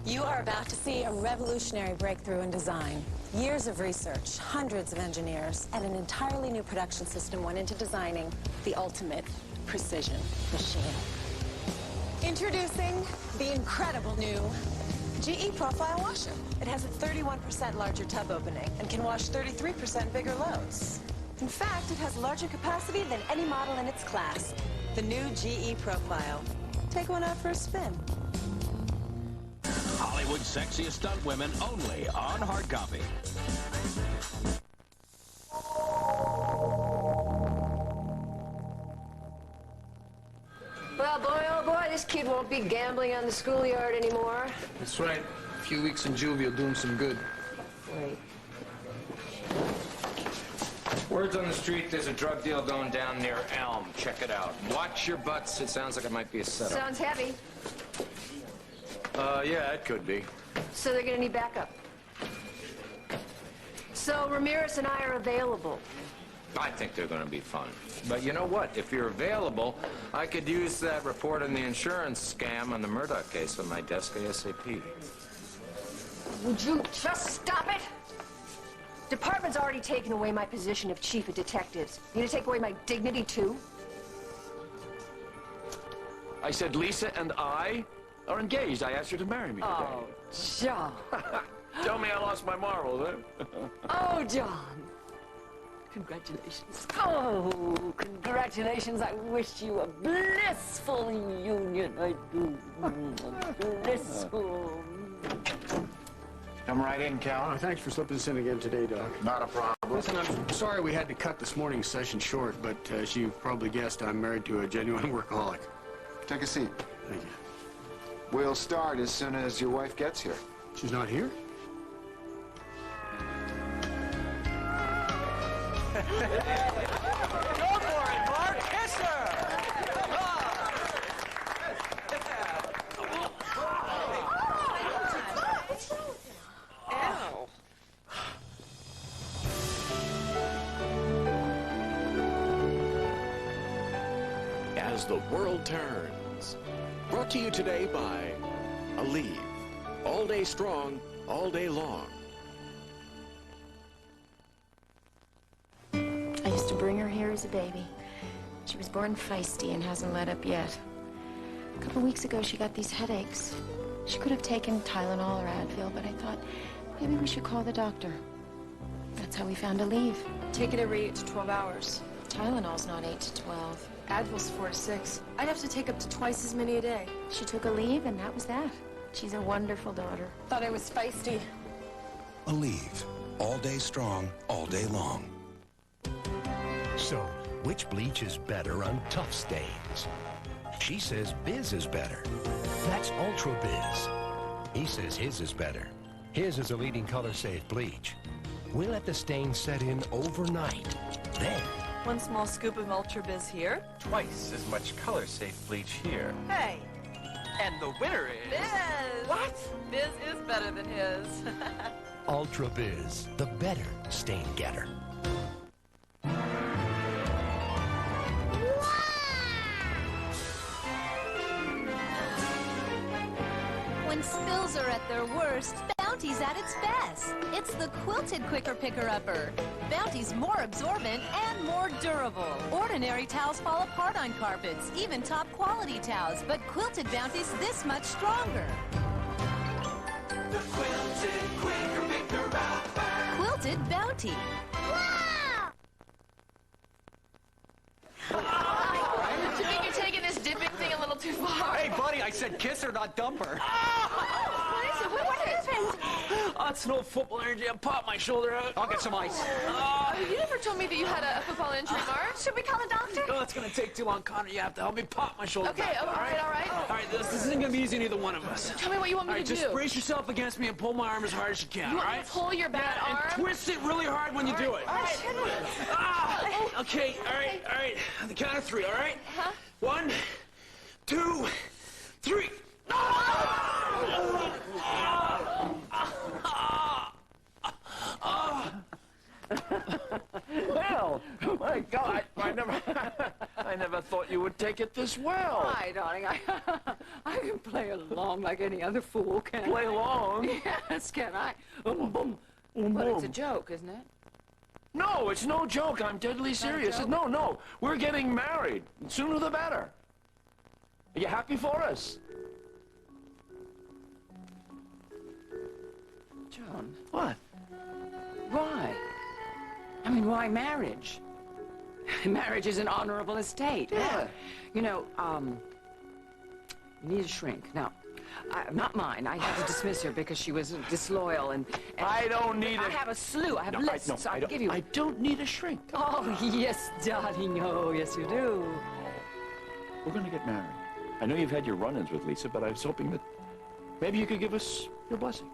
You are about to see a revolutionary breakthrough in design. Years of research, hundreds of engineers, and an entirely new production system went into designing the ultimate precision machine. Introducing the incredible new GE Profile Washer. It has a 31% larger tub opening and can wash 33% bigger loads. In fact, it has larger capacity than any model in its class. The new GE Profile. Take one out for a spin. Hollywood's sexiest stunt women only on hard copy. Well, boy, oh boy, this kid won't be gambling on the schoolyard anymore. That's right. A few weeks in juvie will do him some good. Wait. Word's on the street, there's a drug deal going down near Elm. Check it out. Watch your butts. It sounds like it might be a setup. Sounds heavy. Yeah, it could be. So they're gonna need backup. So Ramirez and I are available. I think they're going to be fun. But you know what? If you're available, I could use that report on the insurance scam on the Murdoch case on my desk ASAP. Would you just stop it? Department's already taken away my position of chief of detectives. You gonna take away my dignity, too? I said Lisa and I are engaged. I asked her to marry me today. Oh, John. Tell me I lost my marbles, eh? Oh, John. Congratulations. Oh, congratulations. I wish you a blissful union. I do. Blissful. Come right in, Cal. Oh, thanks for slipping us in again today, Doc. Not a problem. Listen, I'm sorry we had to cut this morning's session short, but as you probably guessed, I'm married to a genuine workaholic. Take a seat. Thank you. We'll start as soon as your wife gets here. She's not here? Go for it, Mark. Kiss her. Ow. As the World Turns. Brought to you today by Aleve. All day strong, all day long. I used to bring her here as a baby. She was born feisty and hasn't let up yet. A couple weeks ago, she got these headaches. She could have taken Tylenol or Advil, but I thought maybe we should call the doctor. That's how we found Aleve. Take it every 8 to 12 hours. Tylenol's not 8 to 12. Advil's 4 to 6. I'd have to take up to twice as many a day. She took Aleve, and that was that. She's a wonderful daughter. Thought I was feisty. Aleve. All day strong, all day long. So, which bleach is better on tough stains? She says Biz is better. That's Ultra Biz. He says his is better. His is a leading color-safe bleach. We let the stain set in overnight. Then, 1 small scoop of Ultra Biz here. Twice as much color-safe bleach here. Hey! And the winner is... Biz! What? Biz is better than his. Ultra Biz, the better stain getter. When spills are at their worst, Bounty's at its best. It's the quilted quicker picker-upper. Bounty's more absorbent and more durable. Ordinary towels fall apart on carpets, even top quality towels, but quilted Bounty's this much stronger. The quilted quicker picker-upper. Quilted Bounty. Wow! I think you're taking this dipping thing a little too far. Hey, buddy, I said kiss her, not dump her. What is it? What happened? Oh, it's an old football injury. I popped my shoulder out. I'll get some ice. You never told me that you had a football injury, Mark. Should we call a doctor? No, it's going to take too long, Connor. You have to help me pop my shoulder Okay, back, all right. All right, this isn't going to be easy, neither one of us. Tell me what you want me to do. Just brace yourself against me and pull my arm as hard as you can, You all want me right? to pull your bad arm? And twist it really hard when you do it. All right. Okay, all right. On the count of 3, all right? Huh? 1, 2, 3. Well, well. My God, I never thought you would take it this well. Hi, darling. I can play along like any other fool, can I? Play along? Yes, can I? Boom. Boom, But it's a boom. joke, isn't it? No, it's no joke. I'm deadly serious. joke? No. We're getting married. Sooner the better. Are you happy for us? John. What? Why? I mean, why marriage? Marriage is an honorable estate. Yeah. You know, you need a shrink. Now, not mine. I had to dismiss her because she was disloyal and I don't need I have a slew. I have lists. So I can give you. I don't need a shrink. Oh, yes, darling. Oh, yes, you do. We're gonna get married. I know you've had your run-ins with Lisa, but I was hoping that maybe you could give us your blessing.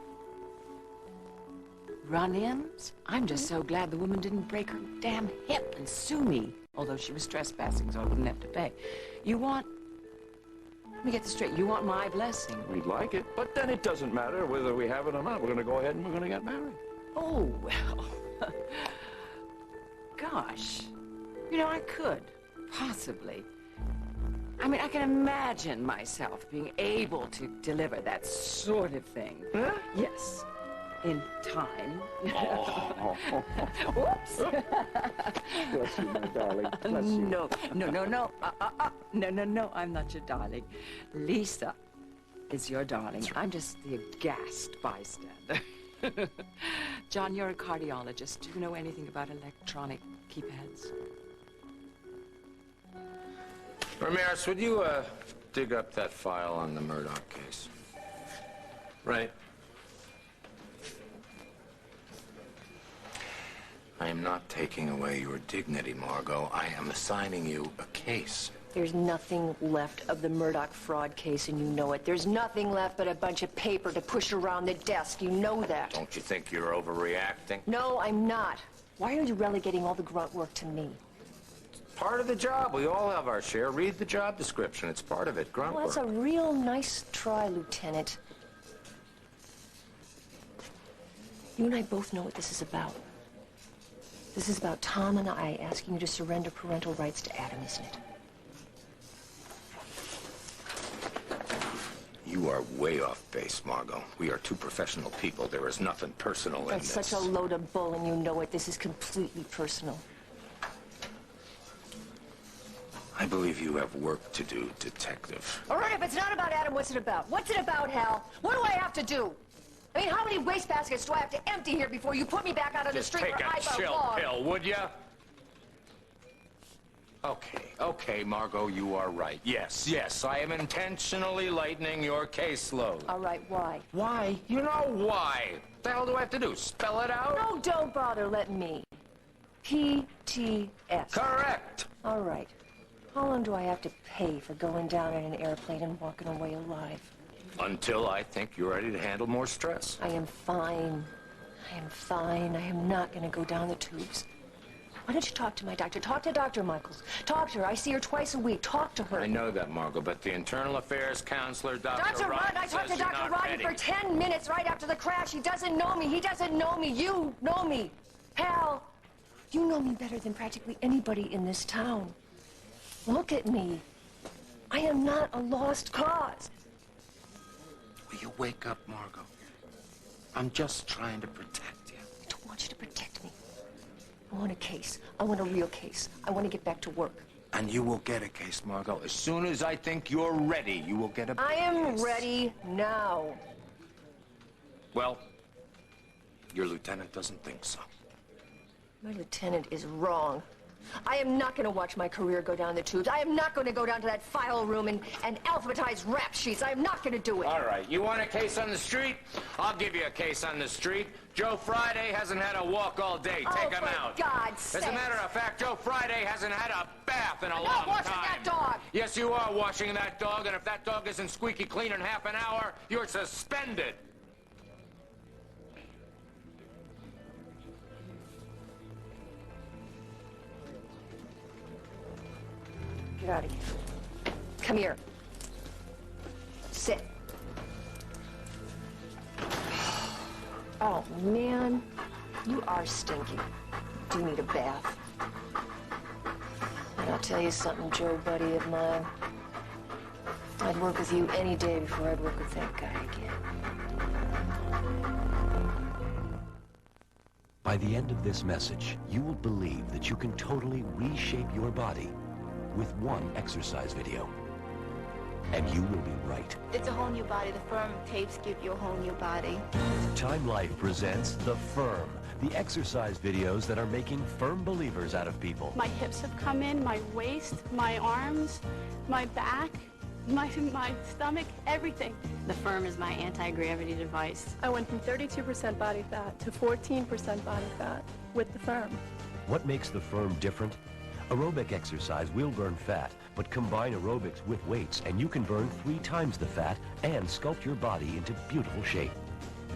Run-ins? I'm just so glad the woman didn't break her damn hip and sue me. Although she was trespassing, so I wouldn't have to pay. You want... Let me get this straight. You want my blessing? We'd like it, but then it doesn't matter whether we have it or not. We're gonna go ahead and we're gonna get married. Oh, well... Gosh. You know, I could. Possibly. I mean, I can imagine myself being able to deliver that sort of thing. Huh? Yes. In time. Oh. Whoops. Bless you, my darling. Bless you. No. No, I'm not your darling. Lisa is your darling. I'm just the aghast bystander. John, you're a cardiologist. Do you know anything about electronic keypads? Ramirez, would you, dig up that file on the Murdoch case? Right. I am not taking away your dignity, Margot. I am assigning you a case. There's nothing left of the Murdoch fraud case, and you know it. There's nothing left but a bunch of paper to push around the desk. You know that. Don't you think you're overreacting? No, I'm not. Why are you relegating all the grunt work to me? Part of the job. We all have our share. Read the job description. It's part of it. Grunt Well, that's work. a real nice try, Lieutenant. You and I both know what this is about. This is about Tom and I asking you to surrender parental rights to Adam, isn't it? You are way off base, Margot. We are two professional people. There is nothing personal in That's this. such a load of bull, and you know it. This is completely personal. I believe you have work to do, Detective. All right, if it's not about Adam, what's it about? What's it about, Hal? What do I have to do? I mean, how many wastebaskets do I have to empty here before you put me back out on the street Take where I a chill belong? pill, would you? Okay, Margot, you are right. Yes, I am intentionally lightening your caseload. All right, why? Why? You know why. What the hell do I have to do? Spell it out? No, don't bother. Let me. PTS. Correct. All right. How long do I have to pay for going down in an airplane and walking away alive? Until I think you're ready to handle more stress. I am fine. I am fine. I am not going to go down the tubes. Why don't you talk to my doctor? Talk to Dr. Michaels. Talk to her. I see her twice a week. Talk to her. I know that, Margot, but the internal affairs counselor, Dr. Rudd, I talked to Dr. Rodney for 10 minutes right after the crash. He doesn't know me. He doesn't know me. You know me. Hal, you know me better than practically anybody in this town. Look at me. I am not a lost cause. Will you wake up, Margot? I'm just trying to protect you. I don't want you to protect me. I want a case. I want a real case. I want to get back to work. And you will get a case, Margot. As soon as I think you're ready, you will get a I am case. ready now. Well, your lieutenant doesn't think so. My lieutenant is wrong. I am not going to watch my career go down the tubes. I am not going to go down to that file room and alphabetize rap sheets. I am not going to do it. All right, you want a case on the street? I'll give you a case on the street. Joe Friday hasn't had a walk all day. Take him out. For God's sake. As a matter of fact, Joe Friday hasn't had a bath in a long time. I'm not washing that dog. Yes, you are washing that dog, and if that dog isn't squeaky clean in half an hour, you're suspended. Get out of here. Come here. Sit. Oh, man. You are stinky. Do you need a bath? And I'll tell you something, Joe, buddy of mine. I'd work with you any day before I'd work with that guy again. By the end of this message, you will believe that you can totally reshape your body with one exercise video. And you will be right. It's a whole new body. The firm tapes give you a whole new body. Time Life presents The Firm, the exercise videos that are making firm believers out of people. My hips have come in, my waist, my arms, my back, my stomach, everything. The Firm is my anti-gravity device. I went from 32% body fat to 14% body fat with the Firm. What makes The Firm different? Aerobic exercise will burn fat, but combine aerobics with weights and you can burn 3 times the fat and sculpt your body into beautiful shape.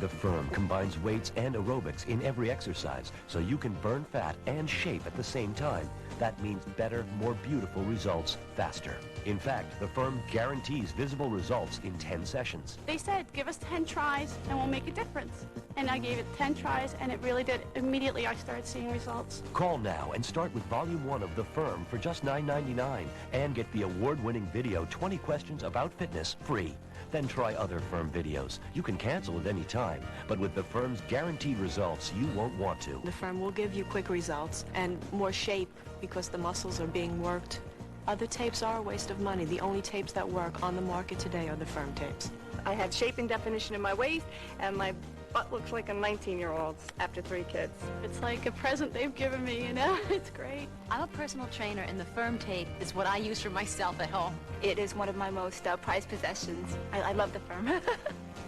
The Firm combines weights and aerobics in every exercise, so you can burn fat and shape at the same time. That means better, more beautiful results faster. In fact, The Firm guarantees visible results in 10 sessions. They said, give us 10 tries and we'll make a difference. And I gave it 10 tries and it really did. Immediately I started seeing results. Call now and start with Volume 1 of The Firm for just $9.99 and get the award-winning video 20 Questions About Fitness free. Then try other Firm videos. You can cancel at any time, but with The Firm's guaranteed results, you won't want to. The Firm will give you quick results and more shape because the muscles are being worked. Other tapes are a waste of money. The only tapes that work on the market today are the Firm tapes. I have shape and definition in my waist and my butt looks like a 19-year-old's after 3 kids. It's like a present they've given me, you know? It's great. I'm a personal trainer, and the Firm tape is what I use for myself at home. It is one of my most prized possessions. I love the Firm.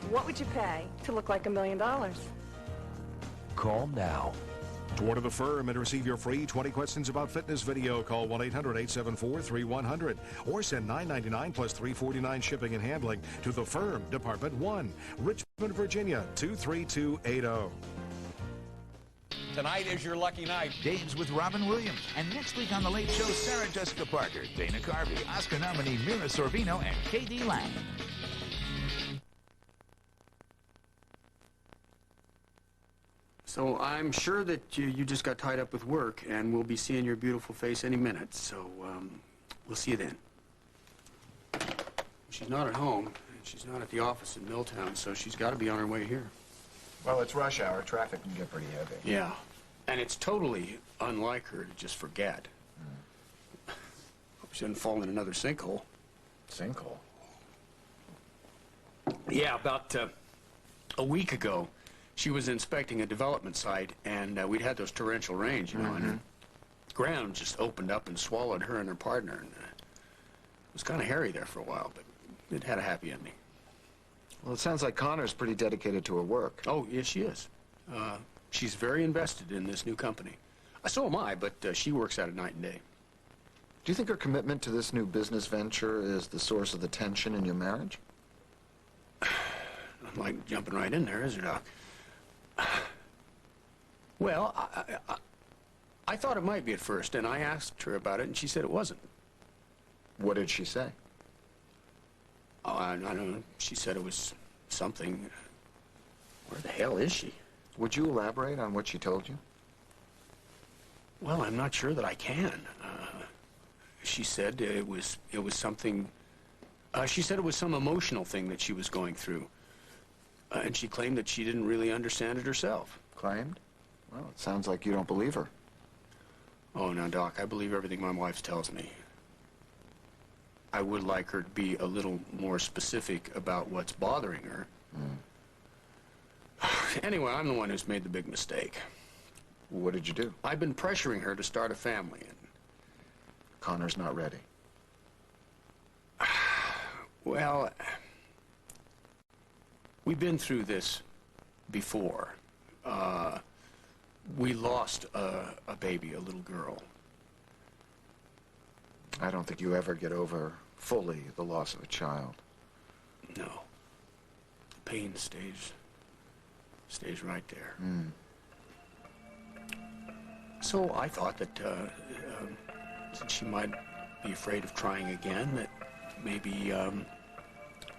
What would you pay to look like $1 million? Call now. To order The Firm and receive your free 20 Questions About Fitness video, call 1-800-874-3100 or send $9.99 plus $3.49 shipping and handling to The Firm, Department 1, Richmond, Virginia, 23280. Tonight is your lucky night. Dames with Robin Williams. And next week on The Late Show, Sarah Jessica Parker, Dana Carvey, Oscar nominee Mira Sorvino, and K.D. Lang. So I'm sure that you just got tied up with work, and we'll be seeing your beautiful face any minute. So we'll see you then. She's not at home, and she's not at the office in Milltown, so she's got to be on her way here. Well, it's rush hour. Traffic can get pretty heavy. Yeah, and it's totally unlike her to just forget. Hope she doesn't fall in another sinkhole. Sinkhole? Yeah, about a week ago, she was inspecting a development site, and we'd had those torrential rains, you know, and the ground just opened up and swallowed her and her partner. And it was kind of hairy there for a while, but it had a happy ending. Well, it sounds like Connor's pretty dedicated to her work. Oh, yes, she is. She's very invested in this new company. So am I, but she works at it night and day. Do you think her commitment to this new business venture is the source of the tension in your marriage? I'm like jumping right in there, isn't it, Doc? Well, I thought it might be at first, and I asked her about it, and she said it wasn't. What did she say? Oh, I don't know. She said it was something. Where the hell is she? Would you elaborate on what she told you? Well, I'm not sure that I can. She said it was something. She said it was some emotional thing that she was going through. And she claimed that she didn't really understand it herself. Claimed? Well, it sounds like you don't believe her. Oh, now, Doc, I believe everything my wife tells me. I would like her to be a little more specific about what's bothering her. Anyway, I'm the one who's made the big mistake. What did you do? I've been pressuring her to start a family, and Connor's not ready. Well, we've been through this before. We lost a baby, a little girl. I don't think you ever get over fully the loss of a child. No. The pain stays right there. So I thought that since she might be afraid of trying again, that maybe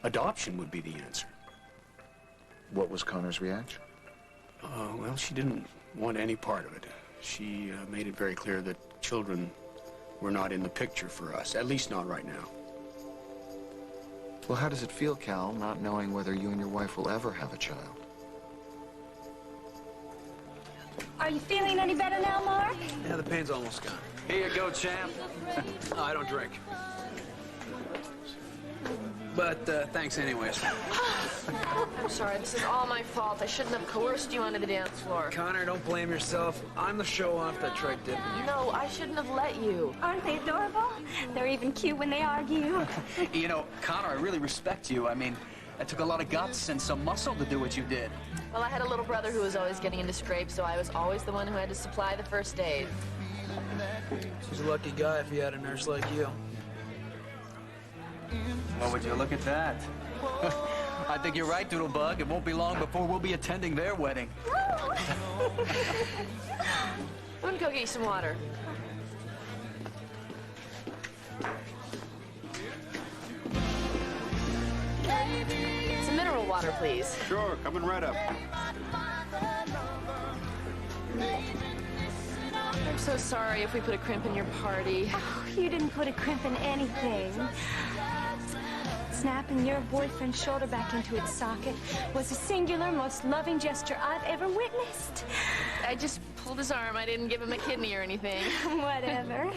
adoption would be the answer. What was Connor's reaction? Well, she didn't want any part of it. She made it very clear that children were not in the picture for us, at least not right now. Well, how does it feel, Cal, not knowing whether you and your wife will ever have a child? Are you feeling any better now, Mark? Yeah, the pain's almost gone. Here you go, champ. No, I don't drink. But thanks anyways. I'm sorry, this is all my fault. I shouldn't have coerced you onto the dance floor. Connor, don't blame yourself. I'm the show-off that Trek did. No, I shouldn't have let you. Aren't they adorable? They're even cute when they argue. You know, Connor, I really respect you. I mean, it took a lot of guts and some muscle to do what you did. Well, I had a little brother who was always getting into scrapes, so I was always the one who had to supply the first aid. He's a lucky guy if he had a nurse like you. Well, would you look at that? I think you're right, Doodlebug. It won't be long before we'll be attending their wedding. I'm gonna go get you some water. Some mineral water, please. Sure, coming right up. I'm so sorry if we put a crimp in your party. Oh, you didn't put a crimp in anything. Snapping your boyfriend's shoulder back into its socket was the singular, most loving gesture I've ever witnessed. I just pulled his arm. I didn't give him a kidney or anything. Whatever.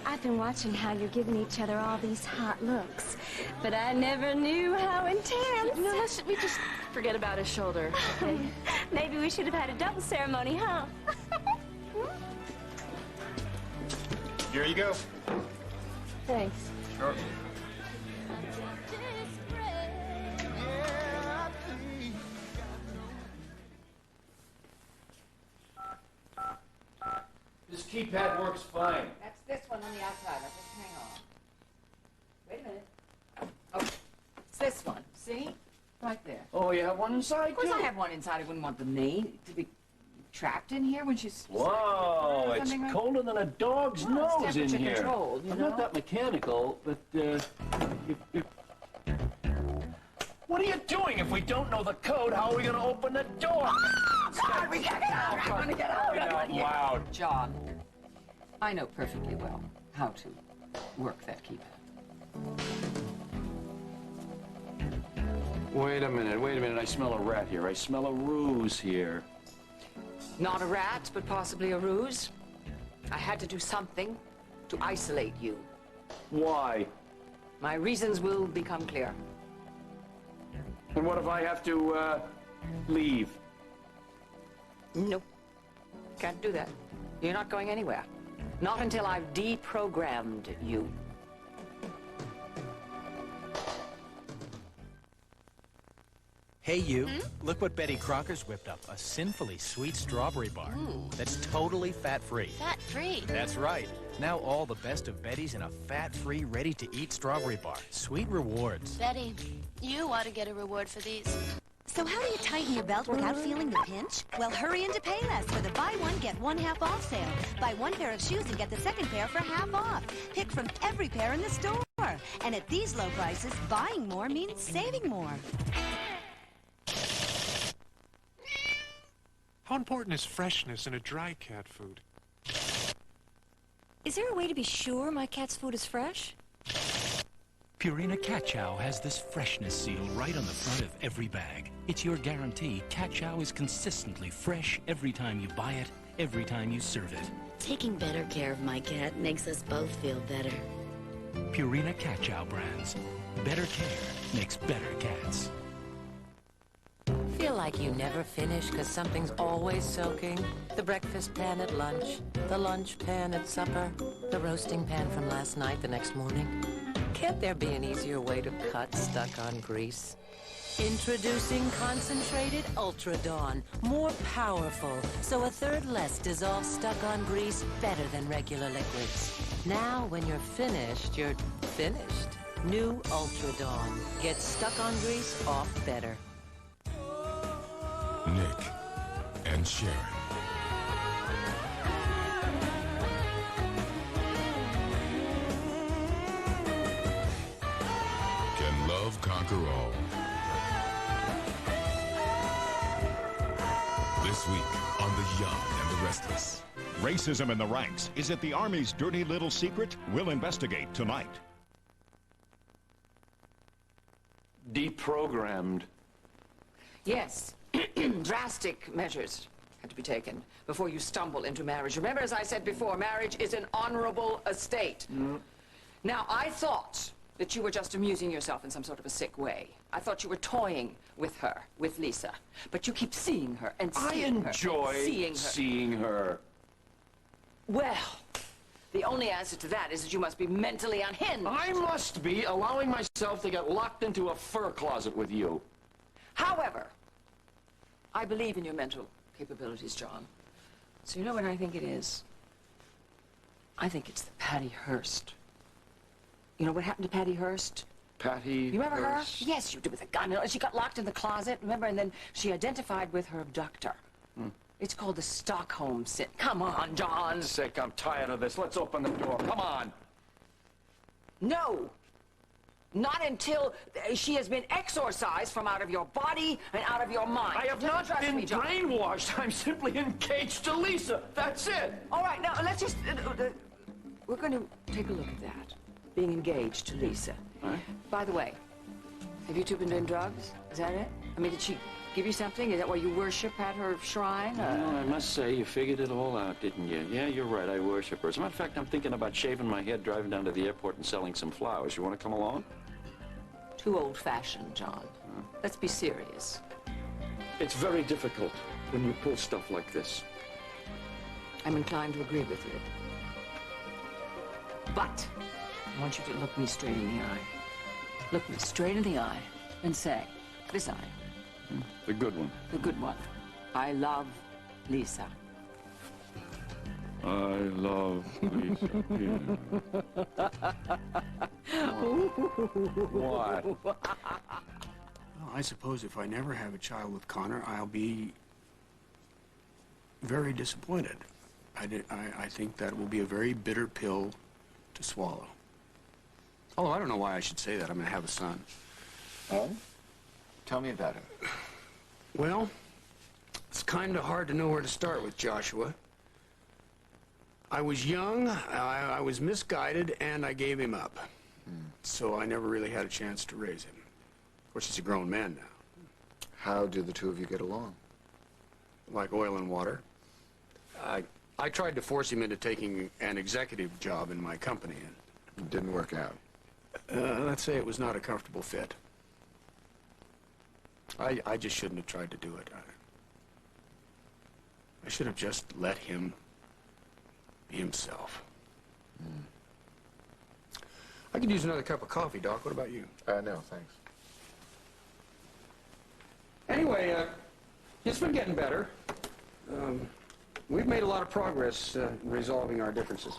I've been watching how you're giving each other all these hot looks, but I never knew how intense. No, we just forget about his shoulder. Okay? Maybe we should have had a double ceremony, huh? Here you go. Thanks. Sure. This keypad works fine. That's this one on the outside. Now just hang on. Wait a minute. Oh, it's this one. See? Right there. Oh, you have one inside, Of course too? I have one inside. I wouldn't want the maid to be trapped in here when she's... Wow, it's something like- colder than a dog's Well, nose it's in temperature here. controlled, you I'm know? not that mechanical, but what are you doing? If we don't know the code, how are we going to open the door? God, we gotta get out! I want to get out! Out loud. John, I know perfectly well how to work that keypad. Wait a minute. I smell a rat here. I smell a ruse here. Not a rat, but possibly a ruse. I had to do something to isolate you. Why? My reasons will become clear. And what if I have to, leave? Nope. Can't do that. You're not going anywhere. Not until I've deprogrammed you. Hey, you. Look what Betty Crocker's whipped up. A sinfully sweet strawberry bar. Ooh. That's totally fat-free. Fat-free? That's right. Now all the best of Betty's in a fat-free, ready-to-eat strawberry bar. Sweet rewards. Betty, you ought to get a reward for these. So how do you tighten your belt without feeling the pinch? Well, hurry into Payless for the buy one, get one half off sale. Buy one pair of shoes and get the second pair for half off. Pick from every pair in the store. And at these low prices, buying more means saving more. How important is freshness in a dry cat food? Is there a way to be sure my cat's food is fresh? Purina Cat Chow has this freshness seal right on the front of every bag. It's your guarantee Cat Chow is consistently fresh every time you buy it, every time you serve it. Taking better care of my cat makes us both feel better. Purina Cat Chow brands. Better care makes better cats. Feel like you never finish because something's always soaking? The breakfast pan at lunch, the lunch pan at supper, the roasting pan from last night the next morning. Can't there be an easier way to cut stuck-on grease? Introducing Concentrated Ultra Dawn. More powerful, so a third less dissolved stuck-on grease better than regular liquids. Now, when you're finished, you're finished. New Ultra Dawn. Get stuck-on grease off better. Nick and Sharon. Can love conquer all? This week on The Young and the Restless, Racism in the ranks. Is it the Army's dirty little secret? We'll investigate tonight. Deprogrammed. Yes, drastic measures had to be taken before you stumble into marriage. Remember, as I said before, marriage is an honorable estate. Now, I thought that you were just amusing yourself in some sort of a sick way. I thought you were toying with her, with Lisa. But you keep seeing her and seeing her. I enjoy seeing her. Well, the only answer to that is that you must be mentally unhinged. I must be allowing myself to get locked into a fur closet with you. However, I believe in your mental capabilities, John. So you know what I think it is? I think it's the Patty Hearst. You know what happened to Patty Hearst? Patty You remember Hearst? her? Yes, you did, with a gun. She got locked in the closet, remember? And then she identified with her abductor. It's called the Stockholm Sin. Come on, John. For God's sake, I'm tired of this. Let's open the door. Come on. No. Not until she has been exorcised from out of your body and out of your mind. I have Don't not trust been me, John. brainwashed. I'm simply engaged to Lisa. That's it. All right, now let's just... we're going to take a look at that. Being engaged to Lisa. Huh? By the way, have you two been doing drugs? Is that it? I mean, did she give you something? Is that why you worship at her shrine? Well, I must say, you figured it all out, didn't you? Yeah, you're right. I worship her. As a matter of fact, I'm thinking about shaving my head, driving down to the airport, and selling some flowers. You want to come along? Too old-fashioned, John. Let's be serious. It's very difficult when you pull stuff like this. I'm inclined to agree with you. But I want you to look me straight in the eye. Look me straight in the eye and say, this eye. The good one. The good one. I love Lisa. I love Lisa. What? Well, I suppose if I never have a child with Connor, I'll be very disappointed. I think that will be a very bitter pill to swallow. Oh, I don't know why I should say that. I'm going to have a son. Oh? Tell me about it. Well, it's kind of hard to know where to start with Joshua. I was young, I was misguided, and I gave him up. So I never really had a chance to raise him. Of course, he's a grown man now. How do the two of you get along? Like oil and water. I tried to force him into taking an executive job in my company. It didn't work out. Let's say it was not a comfortable fit. I just shouldn't have tried to do it. I should have just let him be himself. I could use another cup of coffee, Doc. What about you? No, thanks. Anyway, it's been getting better. We've made a lot of progress resolving our differences.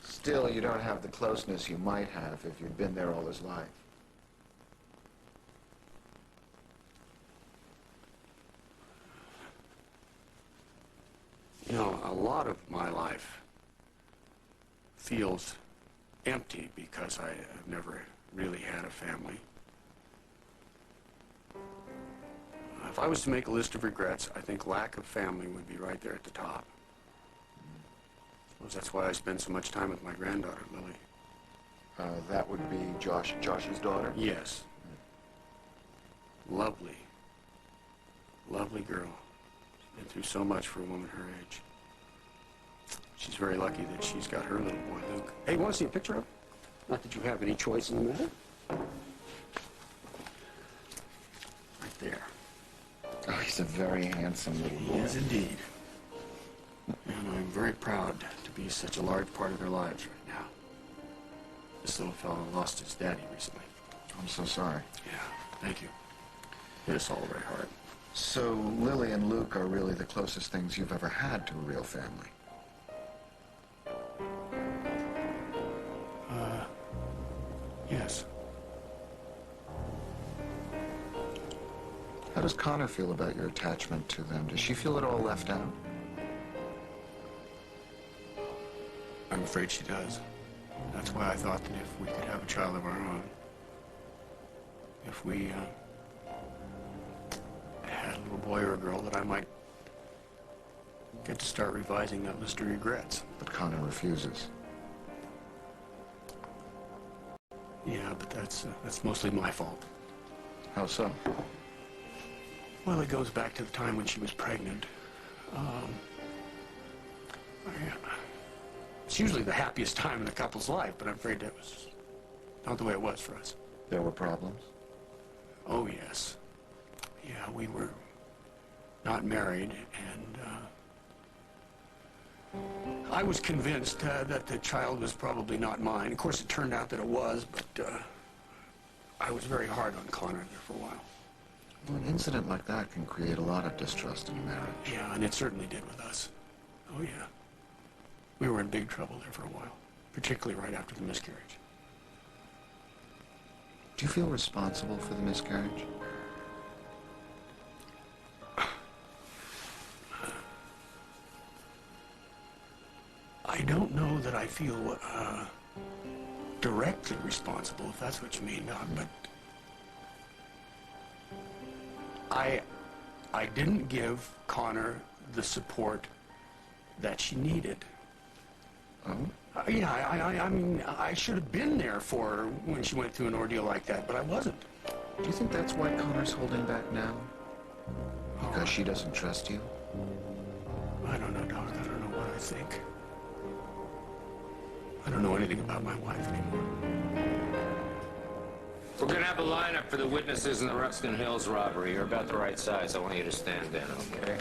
Still, you don't have the closeness you might have if you'd been there all his life. You know, a lot of my life feels empty because I have never really had a family. If I was to make a list of regrets, I think lack of family would be right there at the top. I suppose that's why I spend so much time with my granddaughter, Lily. That would be Josh's daughter? Yes. Lovely. Lovely girl. She's been through so much for a woman her age. She's very lucky that she's got her little boy, Luke. Hey, you want to see a picture of him? Not that you have any choice in the matter. Right there. Oh, he's a very handsome little boy. He is indeed. And I'm very proud to be such a large part of their lives right now. This little fellow lost his daddy recently. I'm so sorry. Yeah, thank you. Hit us all very hard. So Lily and Luke are really the closest things you've ever had to a real family? Yes. How does Connor feel about your attachment to them? Does she feel at all left out? I'm afraid she does. That's why I thought that if we could have a child of our own, if we had a little boy or a girl, that I might get to start revising that list of regrets. But Connor refuses. Yeah, but that's mostly my fault. How so? Well, it goes back to the time when she was pregnant. It's usually the happiest time in a couple's life, but I'm afraid that was not the way it was for us. There were problems? Oh, yes. Yeah, we were not married, and I was convinced that the child was probably not mine. Of course, it turned out that it was, but I was very hard on Connor there for a while. Well, an incident like that can create a lot of distrust in a marriage. Yeah, and it certainly did with us. Oh, yeah. We were in big trouble there for a while, particularly right after the miscarriage. Do you feel responsible for the miscarriage? I don't know that I feel directly responsible, if that's what you mean, Doc, but I didn't give Connor the support that she needed. Oh? Yeah, I mean, I should have been there for her when she went through an ordeal like that, but I wasn't. Do you think that's why Connor's holding back now? Because she doesn't trust you? I don't know, Doc. I don't know what I think. I don't know anything about my wife anymore. We're gonna have a lineup for the witnesses in the Ruskin Hills robbery. You're about the right size. I want you to stand in, okay?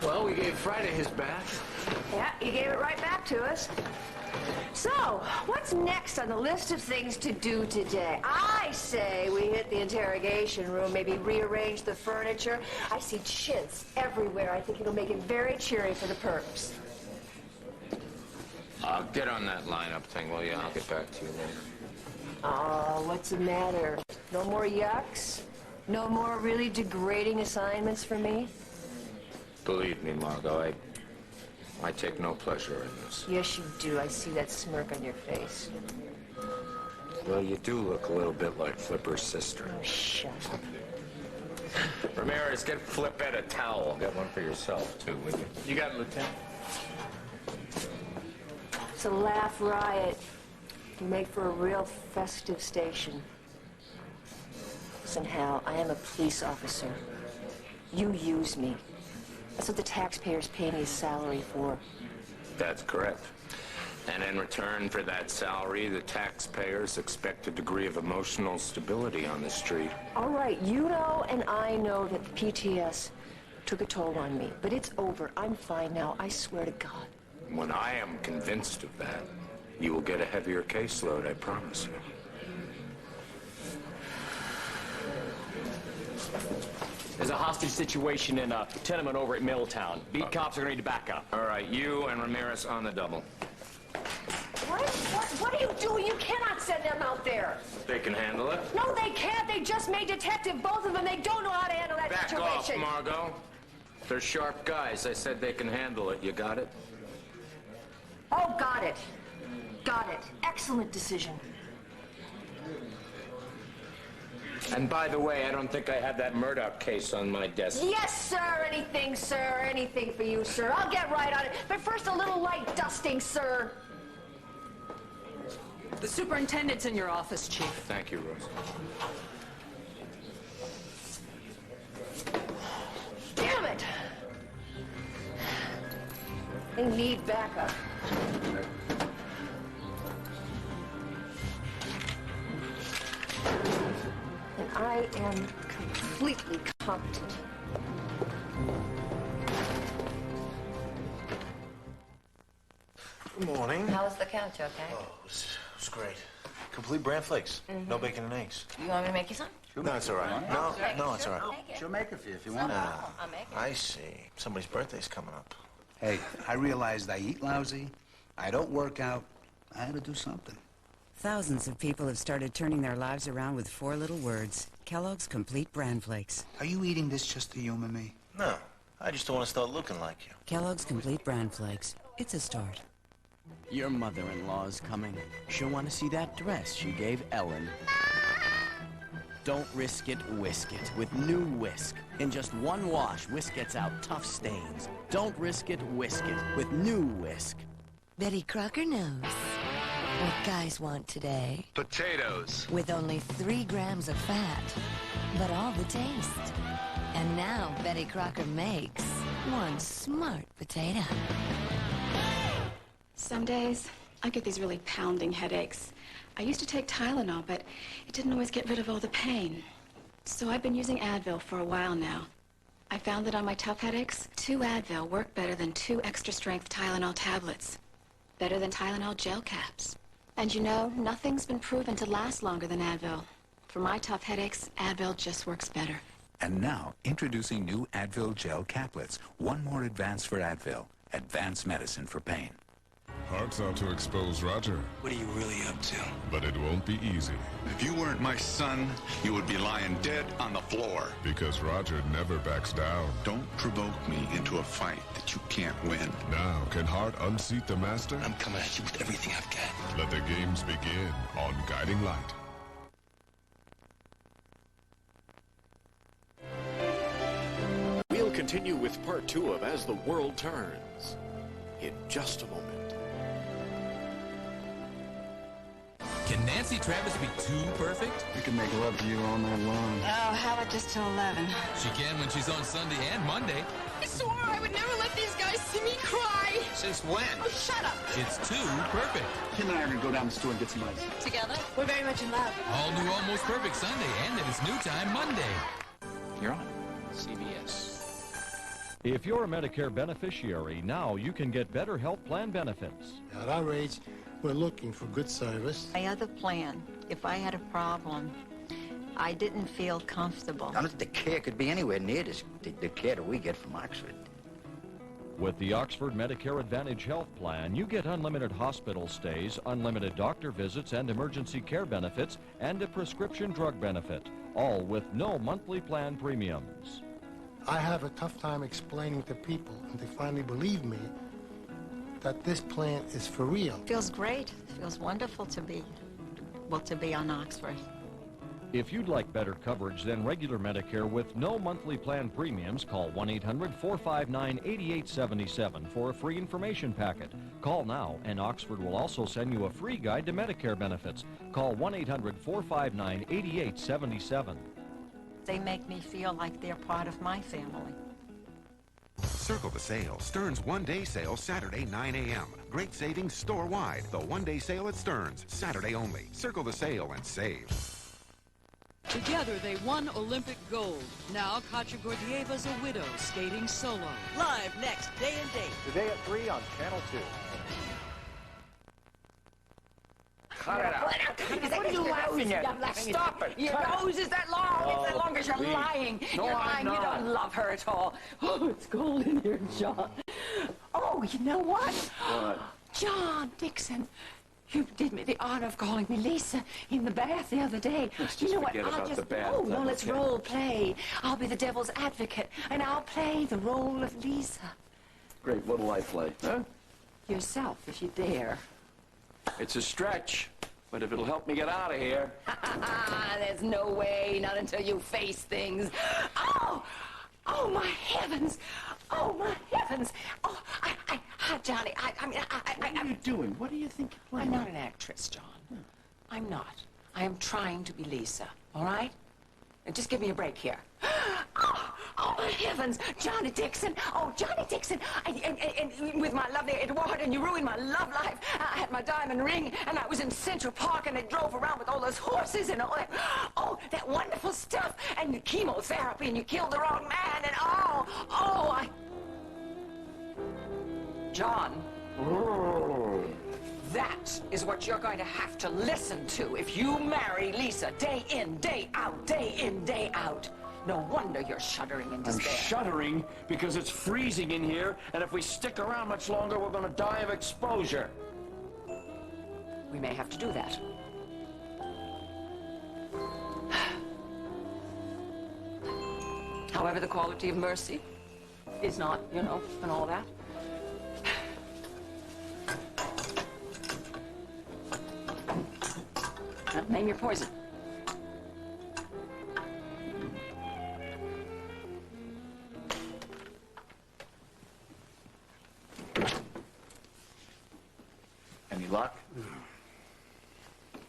Well, we gave Friday his bath. Yeah, you gave it right back to us. So, what's next on the list of things to do today? I say we hit the interrogation room, maybe rearrange the furniture. I see chintz everywhere. I think it'll make it very cheery for the perps. Get on that lineup thing, will you? I'll get back to you later. Oh, what's the matter? No more yucks? No more really degrading assignments for me? Believe me, Margot, I take no pleasure in this. Yes, you do. I see that smirk on your face. Well, you do look a little bit like Flipper's sister. Oh, shut up. Ramirez, get Flipette a towel. Get one for yourself, too, will you? You got it, Lieutenant. It's a laugh riot. You make for a real festive station. Listen, Hal, I am a police officer. You use me. That's what the taxpayers pay me a salary for. That's correct. And in return for that salary, the taxpayers expect a degree of emotional stability on the street. All right, you know and I know that the PTS took a toll on me. But it's over. I'm fine now. I swear to God. When I am convinced of that, you will get a heavier caseload, I promise you. There's a hostage situation in a tenement over at Middletown. Beat cops are going to need to back up. All right, you and Ramirez on the double. What are you doing? You cannot send them out there. They can handle it. No, they can't. They just made detective, both of them. They don't know how to handle that Back off, situation. Margot. They're sharp guys. I said they can handle it. You got it? Oh, got it. Got it. Excellent decision. And by the way, I don't think I have that Murdoch case on my desk. Yes, sir. Anything, sir. Anything for you, sir. I'll get right on it. But first, a little light dusting, sir. The superintendent's in your office, Chief. Thank you, Rose. Damn it! They need backup. And I am completely competent. Good morning. How was the couch, okay? Oh, it was great. Complete bran flakes. No bacon and eggs. You want me to make you some? No, it's all right. No, it's all right. She'll make it for you if you want. I'll make it. I see. Somebody's birthday's coming up. Hey, I realized I eat lousy, I don't work out, I had to do something. Thousands of people have started turning their lives around with 4 little words. Kellogg's Complete Bran Flakes. Are you eating this just to humor me? No, I just don't want to start looking like you. Kellogg's Complete Bran Flakes. It's a start. Your mother-in-law's coming. She'll want to see that dress she gave Ellen. Don't risk it, whisk it with new Whisk. In just one wash, Whisk gets out tough stains. Don't risk it, whisk it with new Whisk. Betty Crocker knows what guys want today. Potatoes. With only 3 grams of fat, but all the taste. And now Betty Crocker makes one smart potato. Some days, I get these really pounding headaches. I used to take Tylenol, but it didn't always get rid of all the pain. So I've been using Advil for a while now. I found that on my tough headaches, 2 Advil work better than 2 extra-strength Tylenol tablets. Better than Tylenol gel caps. And you know, nothing's been proven to last longer than Advil. For my tough headaches, Advil just works better. And now, introducing new Advil gel caplets. One more advance for Advil. Advanced medicine for pain. Hart's out to expose Roger. What are you really up to? But it won't be easy. If you weren't my son, you would be lying dead on the floor. Because Roger never backs down. Don't provoke me into a fight that you can't win. Now, can Hart unseat the master? I'm coming at you with everything I've got. Let the games begin on Guiding Light. We'll continue with part 2 of As the World Turns in just a moment. Can Nancy Travis be too perfect? We can make love to you all night long. Oh, how about just till 11? She can when she's on Sunday and Monday. I swore I would never let these guys see me cry. Since when? Oh, shut up. It's too perfect. Kim and I are going to go down the store and get some ice. Together? We're very much in love. All new Almost Perfect Sunday, and at its new time Monday. You're on CBS. If you're a Medicare beneficiary, now you can get better health plan benefits. At our age, we're looking for good service. My other plan, if I had a problem, I didn't feel comfortable. I don't think the care could be anywhere near the care that we get from Oxford. With the Oxford Medicare Advantage Health Plan, you get unlimited hospital stays, unlimited doctor visits and emergency care benefits, and a prescription drug benefit, all with no monthly plan premiums. I have a tough time explaining to people, and they finally believe me, that this plan is for real. Feels great. Feels wonderful to be on Oxford. If you'd like better coverage than regular Medicare with no monthly plan premiums, call 1-800-459-8877 for a free information packet. Call now, and Oxford will also send you a free guide to Medicare benefits. Call 1-800-459-8877. They make me feel like they're part of my family. Circle the Sale. Stearns one-day sale Saturday, 9 a.m. Great savings store-wide. The one-day sale at Stearns. Saturday only. Circle the Sale and save. Together, they won Olympic gold. Now, Katja Gordieva's a widow, skating solo. Live next, Day and Date. Today at 3 on Channel 2. Cut it out. What are you laughing at? Stop it. Your nose is that long. It's that long as you're lying. No, you're I'm lying. not. You don't love her at all. Oh, it's cold in here, John. Oh, you know what? What? John Dixon. You did me the honor of calling me Lisa in the bath the other day. Let's You just know what? forget I'll about just the bath. oh, no, let's Okay. role play. I'll be the devil's advocate, and I'll play the role of Lisa. Great, what'll I play, huh? Yourself, if you dare. It's a stretch, but if it'll help me get out of here. There's no way, not until you face things. Oh! Oh, my heavens! Oh, my heavens! Oh, Johnny, What are you doing? What do you think you're I'm playing? not an actress, John. I'm not. I am trying to be Lisa, all right? And just give me a break here. Oh, my heavens! Johnny Dixon! Oh, Johnny Dixon! And with my lovely Atwt, and you ruined my love life. I had my diamond ring, and I was in Central Park, and they drove around with all those horses and all that. Oh, that wonderful stuff! And the chemotherapy, and you killed the wrong man, and I... John. That is what you're going to have to listen to if you marry Lisa day in, day out, day in, day out. No wonder you're shuddering in I'm despair. shuddering because it's freezing in here, and if we stick around much longer, we're going to die of exposure. We may have to do that. However, the quality of mercy is not, and all that. Name your poison. luck?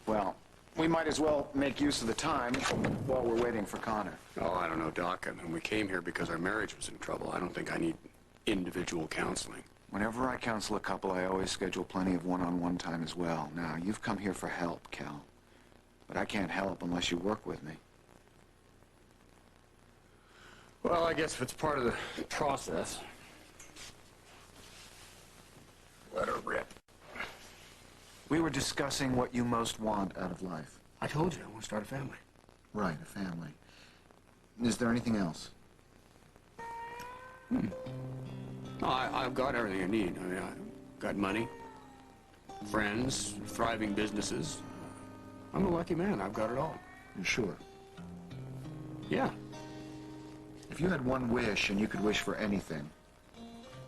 Well, we might as well make use of the time while we're waiting for Connor. Oh, I don't know, Doc. I mean, we came here because our marriage was in trouble. I don't think I need individual counseling. Whenever I counsel a couple, I always schedule plenty of one-on-one time as well. Now, you've come here for help, Cal. But I can't help unless you work with me. Well, I guess if it's part of the process. Let her rip. We were discussing what you most want out of life. I told you, I want to start a family. Right, a family. Is there anything else? No, I've got everything I need. I mean, I've got money, friends, thriving businesses. I'm a lucky man. I've got it all. You sure? Yeah. If you had one wish and you could wish for anything,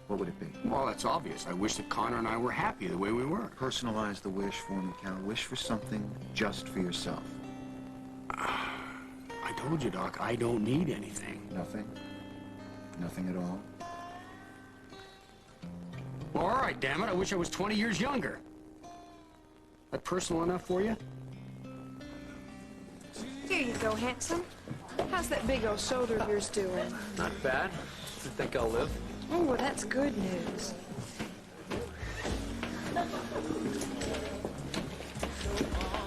what would it be? Well, that's obvious. I wish that Connor and I were happy the way we were. Personalize the wish for me, Cal. Wish for something just for yourself. I told you, Doc, I don't need anything. Nothing? Nothing at all? Well, all right, damn it. I wish I was 20 years younger. That personal enough for you? Here you go, handsome. How's that big old shoulder of yours doing? Not bad. I think I'll live. Oh, well, that's good news.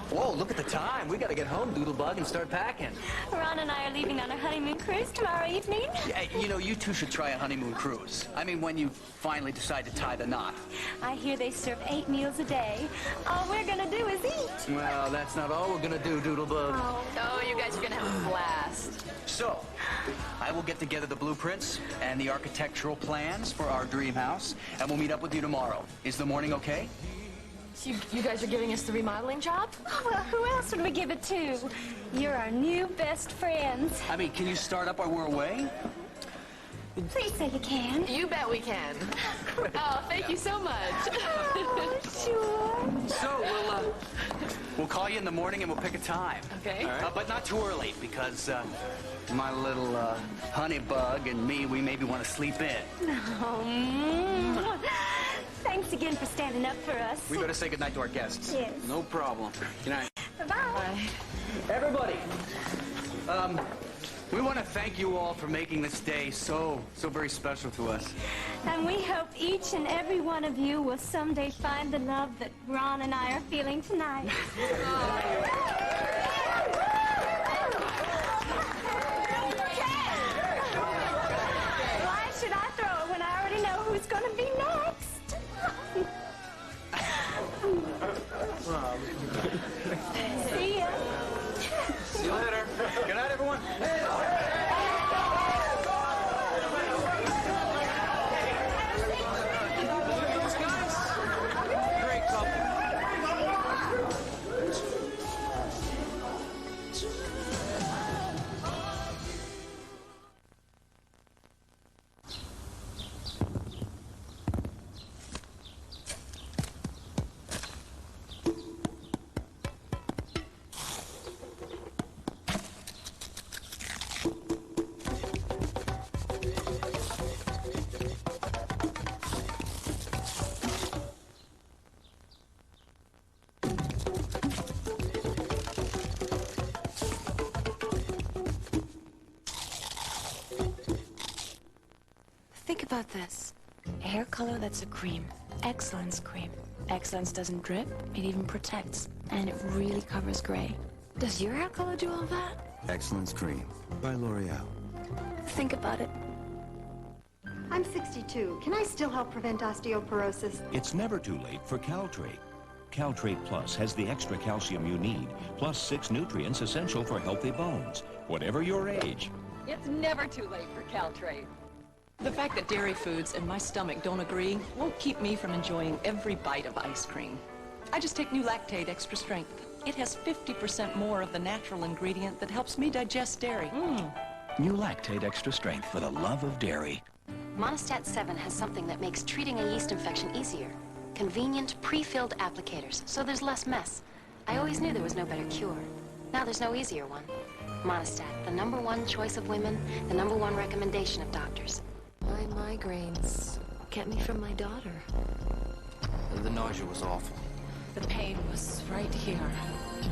Whoa, look at the time. We gotta get home, Doodlebug, and start packing. Ron and I are leaving on a honeymoon cruise tomorrow evening. Yeah, you know, you two should try a honeymoon cruise. I mean, when you finally decide to tie the knot. I hear they serve 8 meals a day. All we're gonna do is eat. Well, that's not all we're gonna do, Doodlebug. Oh, you guys are gonna have a blast. So, I will get together the blueprints and the architectural plans for our dream house, and we'll meet up with you tomorrow. Is the morning okay? So you guys are giving us the remodeling job? Oh, well, who else would we give it to? You're our new best friends. I mean, can you start up while we're away? Please say you can. You bet we can. Oh, thank you so much. Oh, sure. So, we'll call you in the morning and we'll pick a time. Okay. But not too early, because my little honey bug and me, we maybe want to sleep in. Oh, thanks again for standing up for us. We better say goodnight to our guests. Yes. No problem. Good night. Bye-bye. Everybody, we want to thank you all for making this day so very special to us. And we hope each and every one of you will someday find the love that Ron and I are feeling tonight. Why should I throw it when I already know who's going to be next? See ya. See you later. Good night, everyone. Those guys, great couple. Think about this. A hair color that's a cream. Excellence cream. Excellence doesn't drip, it even protects. And it really covers gray. Does your hair color do all that? Excellence Cream by L'Oreal. Think about it. I'm 62. Can I still help prevent osteoporosis? It's never too late for Caltrate. Caltrate Plus has the extra calcium you need, plus 6 nutrients essential for healthy bones, whatever your age. It's never too late for Caltrate. The fact that dairy foods and my stomach don't agree won't keep me from enjoying every bite of ice cream. I just take new Lactate Extra Strength. It has 50% more of the natural ingredient that helps me digest dairy. New Lactate Extra Strength for the love of dairy. Monostat 7 has something that makes treating a yeast infection easier. Convenient, pre-filled applicators, so there's less mess. I always knew there was no better cure. Now there's no easier one. Monostat, the #1 choice of women, the #1 recommendation of doctors. My migraines kept me from my daughter. The nausea was awful. The pain was right here.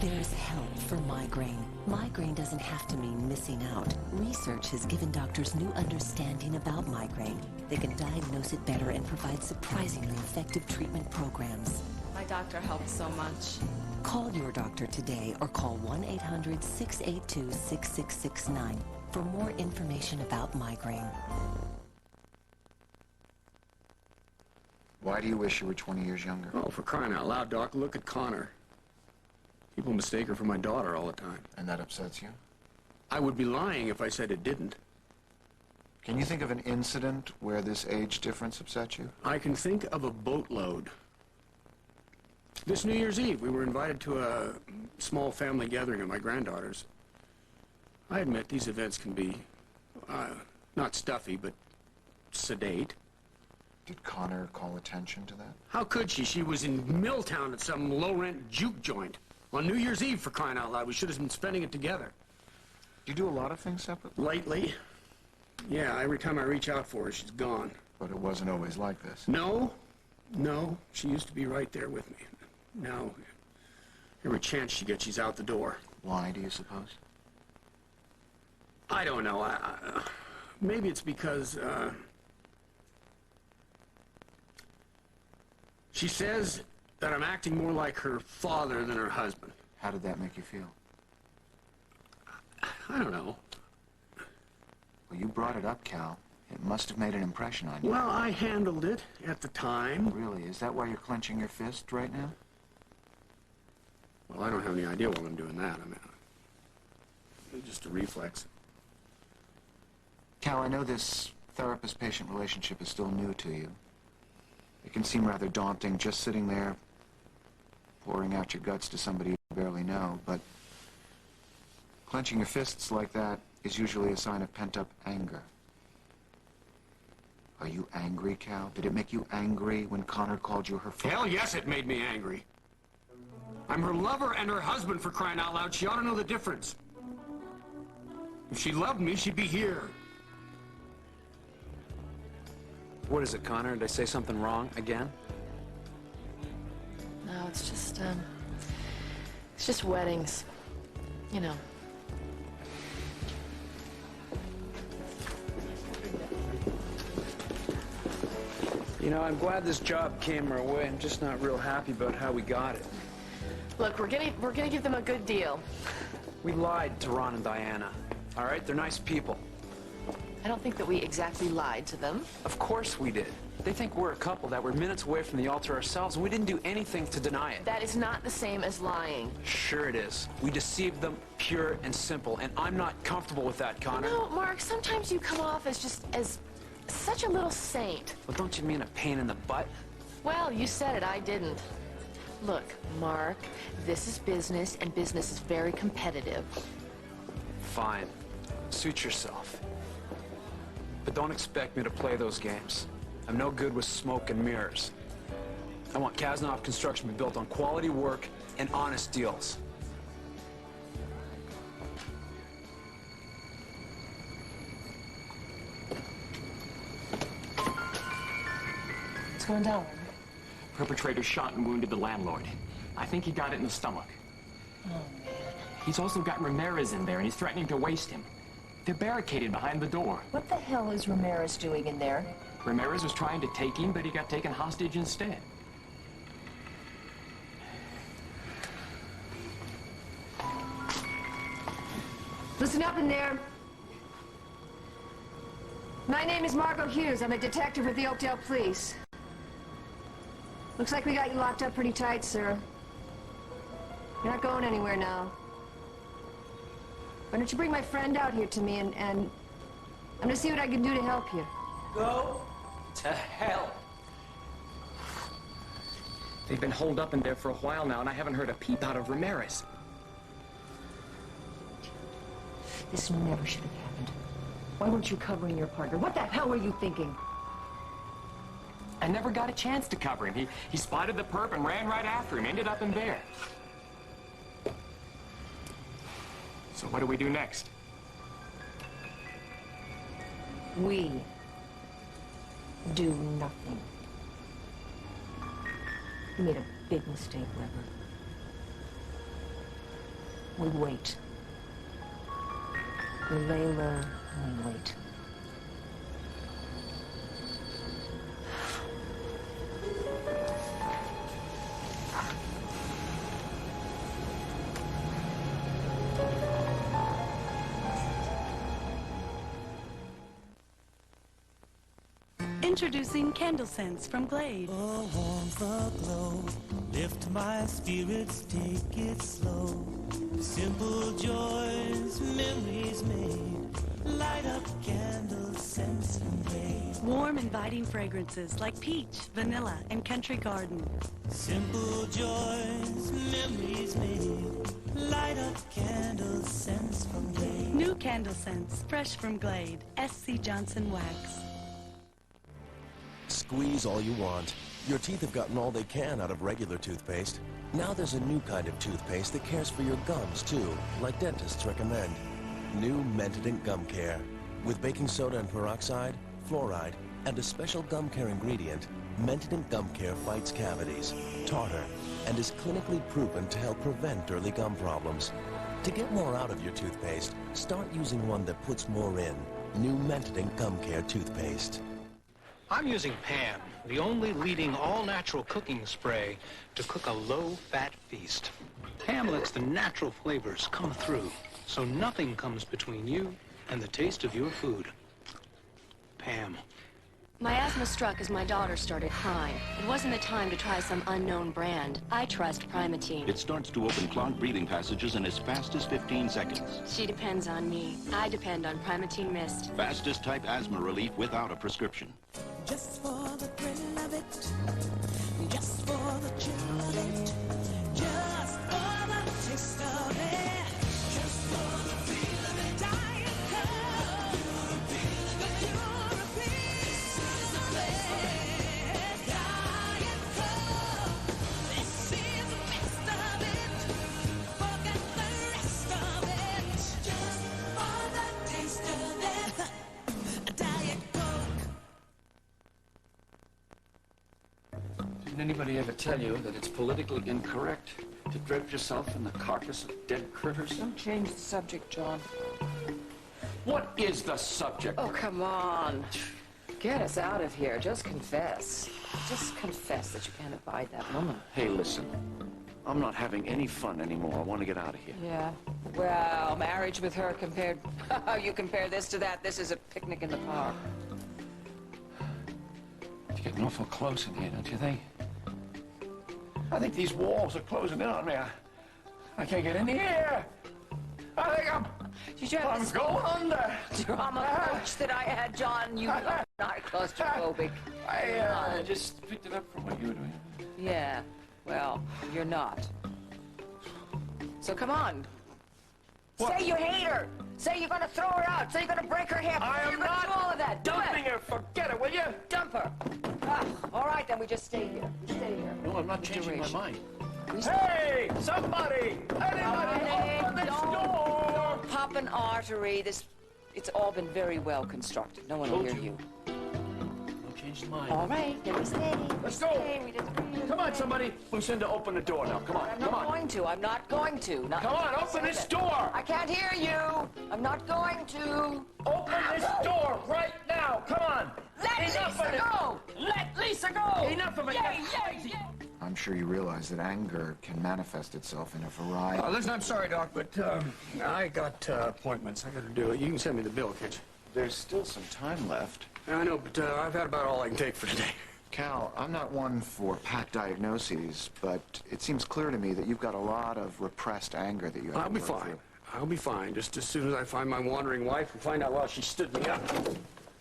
There's help for migraine. Migraine doesn't have to mean missing out. Research has given doctors new understanding about migraine. They can diagnose it better and provide surprisingly effective treatment programs. My doctor helped so much. Call your doctor today or call 1-800-682-6669 for more information about migraine. Why do you wish you were 20 years younger? Oh, for crying out loud, Doc, look at Connor. People mistake her for my daughter all the time. And that upsets you? I would be lying if I said it didn't. Can you think of an incident where this age difference upset you? I can think of a boatload. This New Year's Eve, we were invited to a small family gathering of my granddaughters. I admit these events can be, not stuffy, but sedate. Did Connor call attention to that? How could she? She was in Milltown at some low-rent juke joint. On New Year's Eve, for crying out loud. We should have been spending it together. Do you do a lot of things separately? Lately? Yeah, every time I reach out for her, she's gone. But it wasn't always like this. No. No. She used to be right there with me. Now, every chance she gets, she's out the door. Why, do you suppose? I don't know. Maybe it's because, she says that I'm acting more like her father than her husband. How did that make you feel? I don't know. Well, you brought it up, Cal. It must have made an impression on you. Well, I handled it at the time. Really? Is that why you're clenching your fist right now? Well, I don't have any idea why I'm doing that. I mean, it's just a reflex. Cal, I know this therapist-patient relationship is still new to you. It can seem rather daunting just sitting there pouring out your guts to somebody you barely know, but clenching your fists like that is usually a sign of pent-up anger. Are you angry, Cal? Did it make you angry when Connor called you her father? Hell yes, it made me angry. I'm her lover and her husband, for crying out loud. She ought to know the difference. If she loved me, she'd be here. What is it, Connor? Did I say something wrong again? No, it's just weddings. You know. You know, I'm glad this job came our way. I'm just not real happy about how we got it. Look, we're gonna give them a good deal. We lied to Ron and Diana. All right? They're nice people. I don't think that we exactly lied to them. Of course we did. They think we're a couple that we're minutes away from the altar ourselves, and we didn't do anything to deny it. That is not the same as lying. Sure it is. We deceived them, pure and simple, and I'm not comfortable with that, Connor. You know, Mark, sometimes you come off as such a little saint. Well, don't you mean a pain in the butt? Well, you said it, I didn't. Look, Mark, this is business, and business is very competitive. Fine. Suit yourself. But don't expect me to play those games. I'm no good with smoke and mirrors. I want Kasnoff Construction to be built on quality work and honest deals. What's going down? Perpetrator shot and wounded the landlord. I think he got it in the stomach. Oh, man. He's also got Ramirez in there, and he's threatening to waste him. They're barricaded behind the door. What the hell is Ramirez doing in there? Ramirez was trying to take him, but he got taken hostage instead. Listen up in there. My name is Margot Hughes. I'm a detective with the Oakdale Police. Looks like we got you locked up pretty tight, sir. You're not going anywhere now. Why don't you bring my friend out here to me and I'm gonna see what I can do to help you. Go to hell. They've been holed up in there for a while now, and I haven't heard a peep out of Ramirez. This never should have happened. Why weren't you covering your partner? What the hell were you thinking? I never got a chance to cover him. He spotted the perp and ran right after him, ended up in there. So what do we do next? We do nothing. You made a big mistake, Weber. We wait. We lay low and we wait. Introducing Candle Scents from Glade. Oh, warm the glow, lift my spirits, take it slow. Simple joys, memories made, light up candle scents from Glade. Warm, inviting fragrances like peach, vanilla, and country garden. Simple joys, memories made, light up candle scents from Glade. New Candle Scents, fresh from Glade. SC Johnson Wax. Squeeze all you want. Your teeth have gotten all they can out of regular toothpaste. Now there's a new kind of toothpaste that cares for your gums, too, like dentists recommend. New Mentadent Gum Care. With baking soda and peroxide, fluoride, and a special gum care ingredient, Mentadent Gum Care fights cavities, tartar, and is clinically proven to help prevent early gum problems. To get more out of your toothpaste, start using one that puts more in. New Mentadent Gum Care toothpaste. I'm using Pam, the only leading all-natural cooking spray to cook a low-fat feast. Pam lets the natural flavors come through, so nothing comes between you and the taste of your food. Pam. My asthma struck as my daughter started crying. It wasn't the time to try some unknown brand. I trust Primatene. It starts to open clogged breathing passages in as fast as 15 seconds. She depends on me. I depend on Primatene Mist. Fastest type asthma relief without a prescription. Just for the thrill of it, just for the chill of it, just for the taste of it, just for the feel of it. Diet Coke, the pure piece of it. Diet Coke, this is the best of it. Forget the rest of it. Just for the taste of it. Diet Coke. Didn't anybody ever tell you that it's politically incorrect to drape yourself in the carcass of dead critters? Don't change the subject, John. What is the subject? Oh, come on. Get us out of here. Just confess. Just confess that you can't abide that woman. Hey, listen. I'm not having any fun anymore. I want to get out of here. Yeah. Well, marriage with her compared... you compare this to that. This is a picnic in the park. You're getting awful close in here, don't you think? I think these walls are closing in on me. I can't get any air. I think I'm going under. Drama coach that I had, John. You are not claustrophobic. I just picked it up from what you were doing. Yeah. Well, you're not. So come on. What? Say you hate her. Say you're going to throw her out. Say you're going to break her hip. I am not do all of that. dumping her. Forget it, will you? Dump her. All right, then we just stay here. We stay here. No, I'm not changing my mind. Hey, somebody! Anybody, open this door! Don't pop an artery. It's all been very well constructed. No one will hear you. Don't change the mind. All right, then we stay. Let's go. Come on, somebody. Lucinda, open the door now. Come on, I'm come not on. going to. I'm not going to. Not Come on, open this door. I can't hear you. I'm not going to. Open this door right now. Come on. Let Lisa go. Let Lisa go. Enough of it. Yay. I'm sure you realize that anger can manifest itself in a variety. Listen, I'm sorry, Doc, but I got appointments. I got to do it. You can send me the bill, can't you? There's still some time left. I know, but I've had about all I can take for today. Cal, I'm not one for pat diagnoses, but it seems clear to me that you've got a lot of repressed anger that you have I'll to be work fine. through. I'll be fine. Just as soon as I find my wandering wife and find out why she stood me up.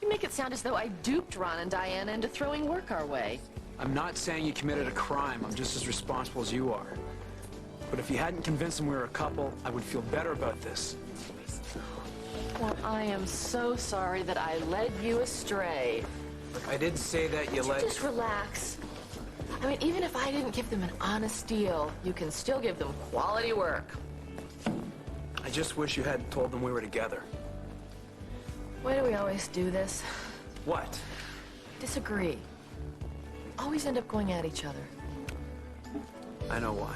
You make it sound as though I duped Ron and Diana into throwing work our way. I'm not saying you committed a crime. I'm just as responsible as you are. But if you hadn't convinced them we were a couple, I would feel better about this. Well, I am so sorry that I led you astray. Look, I didn't say that you led... Just relax. I mean, even if I didn't give them an honest deal, you can still give them quality work. I just wish you hadn't told them we were together. Why do we always do this? What? Disagree. We always end up going at each other. I know why.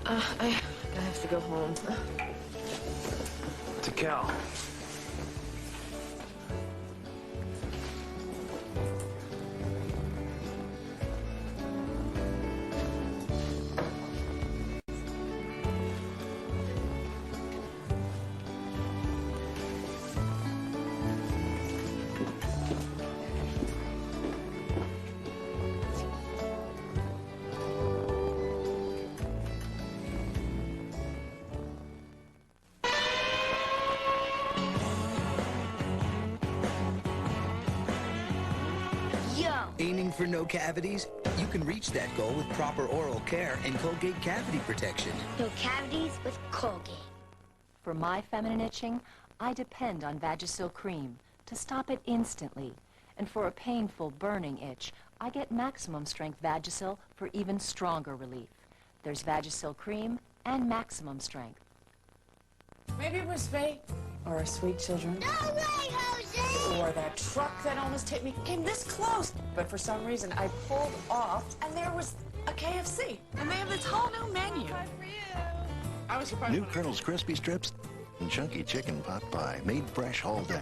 I have to go home. To Cal. Aiming for no cavities? You can reach that goal with proper oral care and Colgate cavity protection. No cavities with Colgate. For my feminine itching, I depend on Vagisil cream to stop it instantly. And for a painful, burning itch, I get maximum strength Vagisil for even stronger relief. There's Vagisil cream and maximum strength. Maybe it was fate. Or our sweet children. No way, Jose! Or that truck that almost hit me came this close. But for some reason, I pulled off, and there was a KFC. And they have this whole new menu. I was surprised. New Colonel's Crispy Strips and Chunky Chicken Pot Pie, made fresh all day.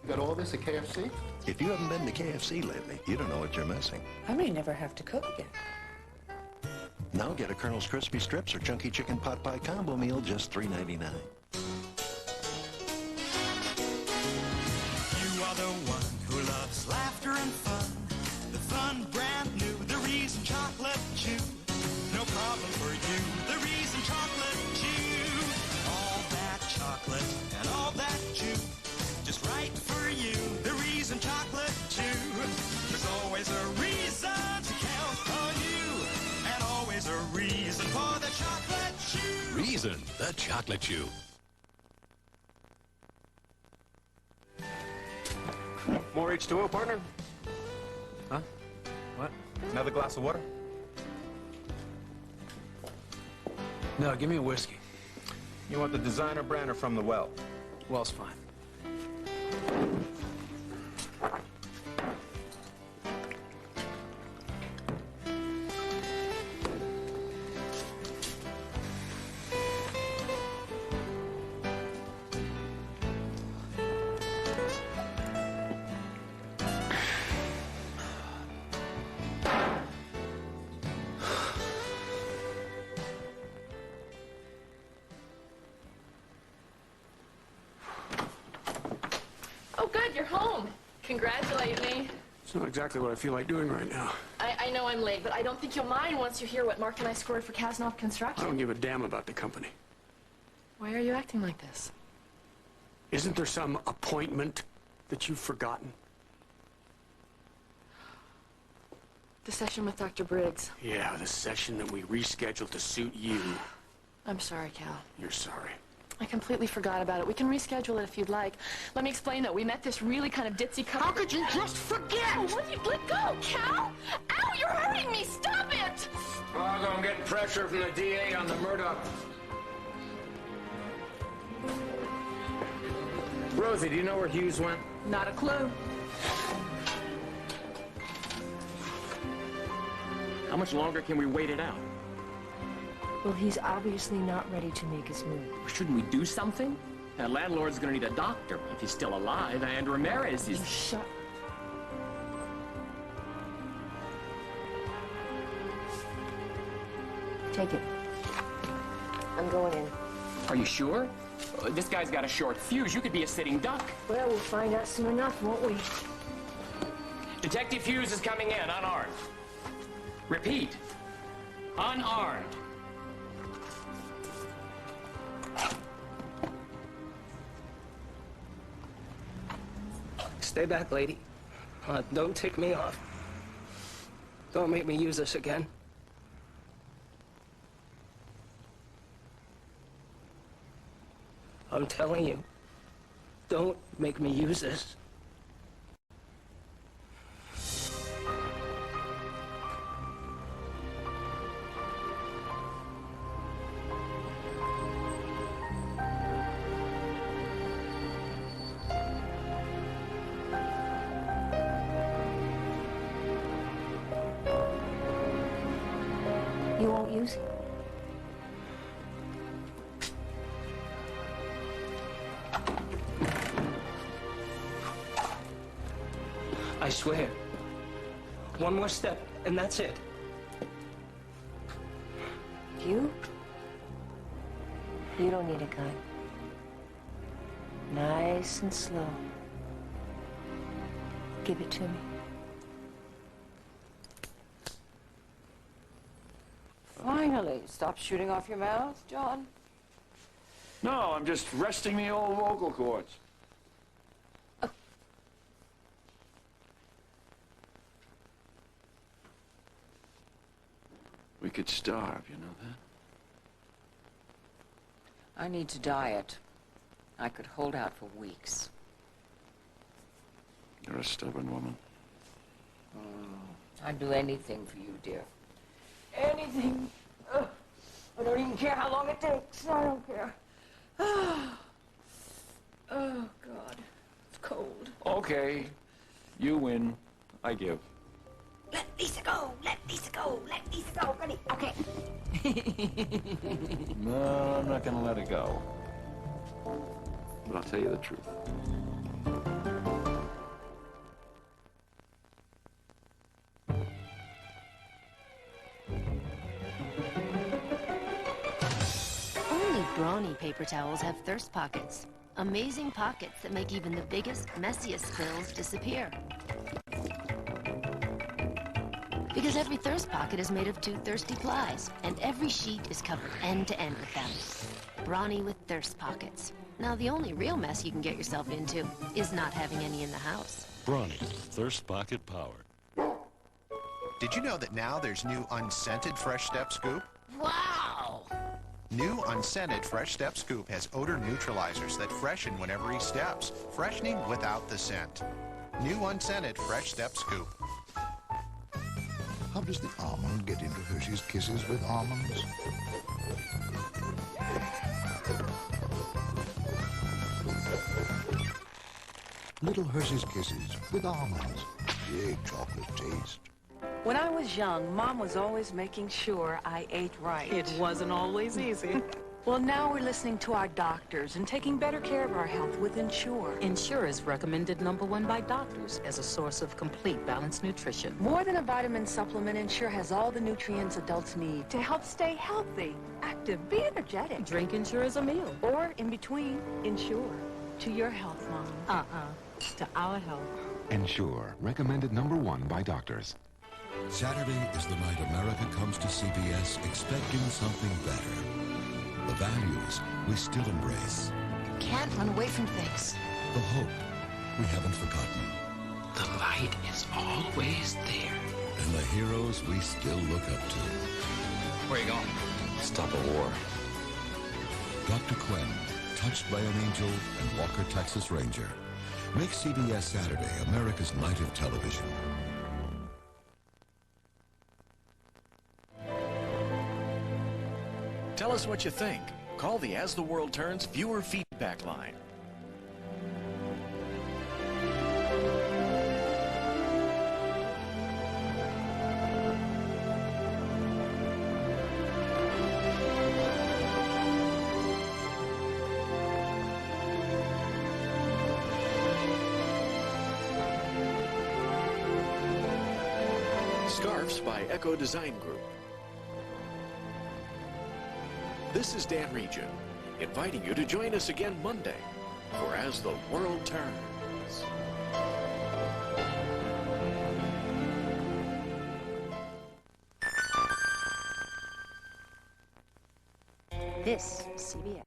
You got all this at KFC? If you haven't been to KFC lately, you don't know what you're missing. I may never have to cook again. Now get a Colonel's Crispy Strips or Chunky Chicken Pot Pie combo meal, just $3.99. You are the one who loves laughter and fun. The fun brand new, the reason chocolate chew. No problem for you, the reason chocolate chew. All that chocolate and all that chew. Just right for you, the reason chocolate chew. There's always a reason to count on you. And always a reason for the chocolate chew. Reason, the chocolate chew. More H2O, partner? Huh? What? Another glass of water? No, give me a whiskey. You want the designer brand or from the well? Well's fine. Oh, good, you're home. Congratulate me. It's not exactly what I feel like doing right now. I know I'm late, but I don't think you'll mind once you hear what Mark and I scored for Kasnoff I Construction. don't give a damn about the company. Why are you acting like this? Isn't there some appointment that you've forgotten? The session with Dr. Briggs. Yeah, the session that we rescheduled to suit you. I'm sorry, Cal. You're sorry. I completely forgot about it. We can reschedule it if you'd like. Let me explain, though. We met this really kind of ditzy couple. How could you just forget? Oh, let go, Cal! Ow, you're hurting me! Stop it! Oh, I'm getting pressure from the DA on the Murdoch. Rosie, do you know where Hughes went? Not a clue. How much longer can we wait it out? Well, he's obviously not ready to make his move. Shouldn't we do something? That landlord's gonna need a doctor if he's still alive, and Ramirez is... Shut. Take it. I'm going in. Are you sure? This guy's got a short fuse. You could be a sitting duck. Well, we'll find out soon enough, won't we? Detective Hughes is coming in, unarmed. Repeat, unarmed. Stay back, lady. Don't tick me off. Don't make me use this again. I'm telling you, don't make me use this. You won't use it? I swear. One more step, and that's it. You don't need a gun. Nice and slow. Give it to me. Finally, stop shooting off your mouth, John. No, I'm just resting the old vocal cords. We could starve, you know that? I need to diet. I could hold out for weeks. You're a stubborn woman. I'd do anything for you, dear. Anything. I don't even care how long it takes. I don't care. Oh, God. It's cold. Okay, you win. I give. Let Lisa go! Let Lisa go! Let Lisa go! Ready? Okay. No, I'm not gonna let it go. But I'll tell you the truth. Only Brawny paper towels have thirst pockets. Amazing pockets that make even the biggest, messiest spills disappear. Because every thirst pocket is made of 2 thirsty plies, and every sheet is covered end to end with them. Brawny with thirst pockets. Now, the only real mess you can get yourself into is not having any in the house. Brawny, thirst pocket power. Did you know that now there's new unscented Fresh Step Scoop? Wow! New unscented Fresh Step Scoop has odor neutralizers that freshen whenever he steps, freshening without the scent. New unscented Fresh Step Scoop. How does the almond get into Hershey's Kisses with almonds? Little Hershey's Kisses with almonds. Big chocolate taste. When I was young, Mom was always making sure I ate right. It wasn't always easy. Well, now we're listening to our doctors and taking better care of our health with Ensure. Ensure is recommended #1 by doctors as a source of complete balanced nutrition. More than a vitamin supplement, Ensure has all the nutrients adults need to help stay healthy, active, be energetic. Drink Ensure as a meal. Or in between, Ensure. To your health, Mom. To our health. Ensure, recommended #1 by doctors. Saturday is the night America comes to CBS expecting something better. The values we still embrace. Can't run away from things. The hope we haven't forgotten. The light is always there. And the heroes we still look up to. Where are you going? Stop a war. Dr. Quinn, Touched by an Angel, and Walker, Texas Ranger. Make CBS Saturday America's night of television. Tell us what you think. Call the As the World Turns viewer feedback line. Scarves by Echo Design Group. This is Dan Regent, inviting you to join us again Monday for As the World Turns. This is CBS.